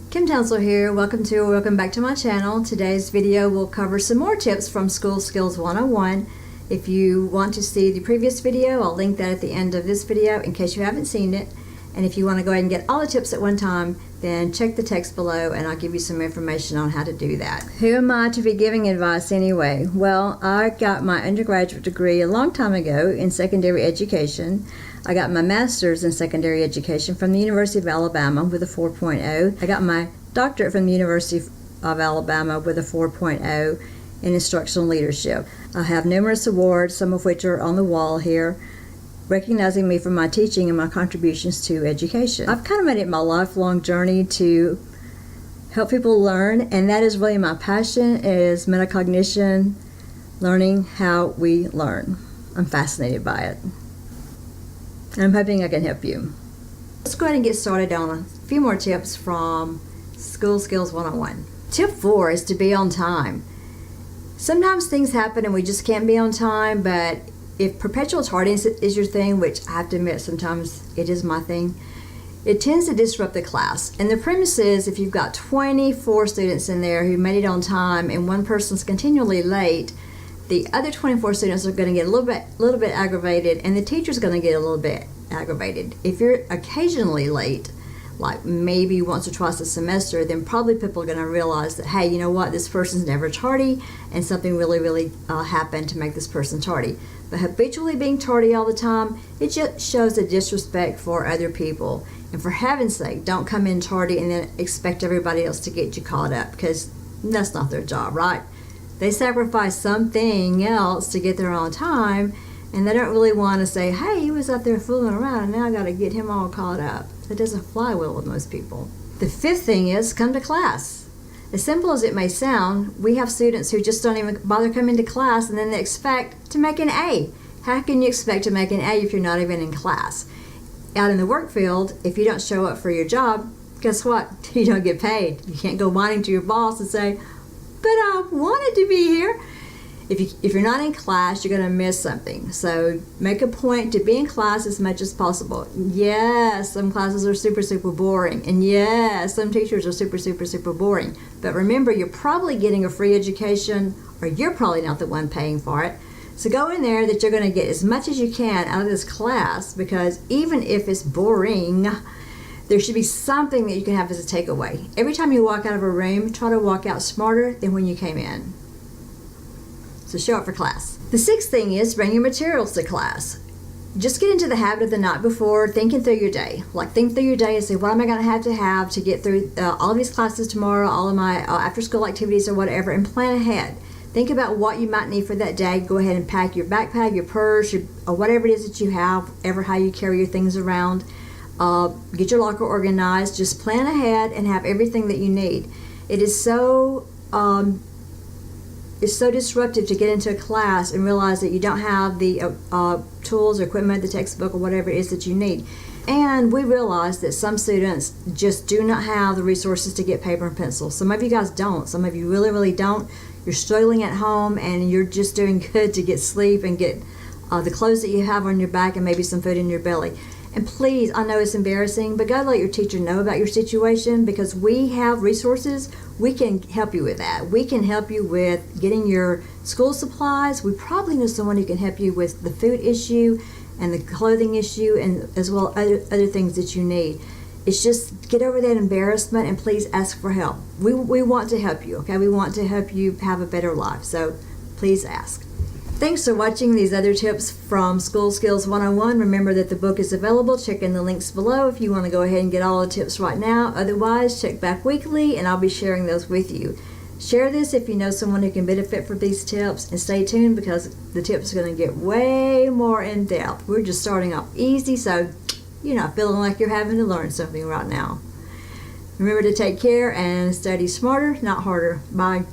Kim Townsel here. Welcome back to my channel. Today's video will cover some more tips from School Skills 101. If you want to see the previous video, I'll link that at the end of this video in case you haven't seen it. And if you want to go ahead and get all the tips at one time, then check the text below and I'll give you some information on how to do that. Who am I to be giving advice anyway? Well, I got my undergraduate degree a long time ago in secondary education. I got my master's in secondary education from the University of Alabama with a 4.0. I got my doctorate from the University of Alabama with a 4.0 in instructional leadership. I have numerous awards, some of which are on the wall here, recognizing me for my teaching and my contributions to education. I've kind of made it my lifelong journey to help people learn, and that is really my passion, is metacognition, learning how we learn. I'm fascinated by it. And I'm hoping I can help you. Let's go ahead and get started on a few more tips from School Skills 101. Tip 4 is to be on time. Sometimes things happen and we just can't be on time, but if perpetual tardiness is your thing, which I have to admit sometimes it is my thing, it tends to disrupt the class. And the premise is if you've got 24 students in there who made it on time and one person's continually late, the other 24 students are going to get a little bit aggravated, and the teacher's going to get a little bit aggravated. If you're occasionally late, like maybe once or twice a semester, then probably people are going to realize that, hey, you know what, this person's never tardy, and something really happened to make this person tardy. But habitually being tardy all the time, it just shows a disrespect for other people. And for heaven's sake, don't come in tardy and then expect everybody else to get you caught up, because that's not their job, right? They sacrifice something else to get there on time, and they don't really want to say, hey, he was out there fooling around and now I got to get him all caught up. That doesn't fly well with most people. The fifth thing is come to class. As simple as it may sound, we have students who just don't even bother coming to class, and then they expect to make an A. How can you expect to make an A if you're not even in class? Out in the work field, if you don't show up for your job, guess what? You don't get paid. You can't go whining to your boss and say, but I wanted to be here. If you're not in class, you're going to miss something. So make a point to be in class as much as possible. Yes, some classes are super boring. And yes, some teachers are super boring. But remember, you're probably getting a free education, or you're probably not the one paying for it. So go in there that you're going to get as much as you can out of this class, because even if it's boring, there should be something that you can have as a takeaway. Every time you walk out of a room, try to walk out smarter than when you came in. So show up for class. The sixth thing is bring your materials to class. Just get into the habit of the night before thinking through your day. Like think through your day and say, what am I going to have to get through all of these classes tomorrow, all of my after school activities or whatever, and plan ahead. Think about what you might need for that day. Go ahead and pack your backpack, your purse, or whatever it is that you have, ever how you carry your things around. Get your locker organized. Just plan ahead and have everything that you need. It is so it's so disruptive to get into a class and realize that you don't have the tools or equipment, the textbook, or whatever it is that you need. And we realize that some students just do not have the resources to get paper and pencil. Some of you guys don't. Some of you really don't. You're struggling at home and you're just doing good to get sleep and get the clothes that you have on your back and maybe some food in your belly. And please, I know it's embarrassing, but go let your teacher know about your situation, because we have resources. We can help you with that. We can help you with getting your school supplies. We probably know someone who can help you with the food issue and the clothing issue, and as well other things that you need. It's just get over that embarrassment and please ask for help. We want to help you, okay? We want to help you have a better life, so please ask. Thanks for watching these other tips from School Skills 101. Remember that the book is available. Check in the links below if you want to go ahead and get all the tips right now. Otherwise, check back weekly and I'll be sharing those with you. Share this if you know someone who can benefit from these tips, and stay tuned because the tips are going to get way more in depth. We're just starting off easy, so you're not feeling like you're having to learn something right now. Remember to take care and study smarter, not harder. Bye.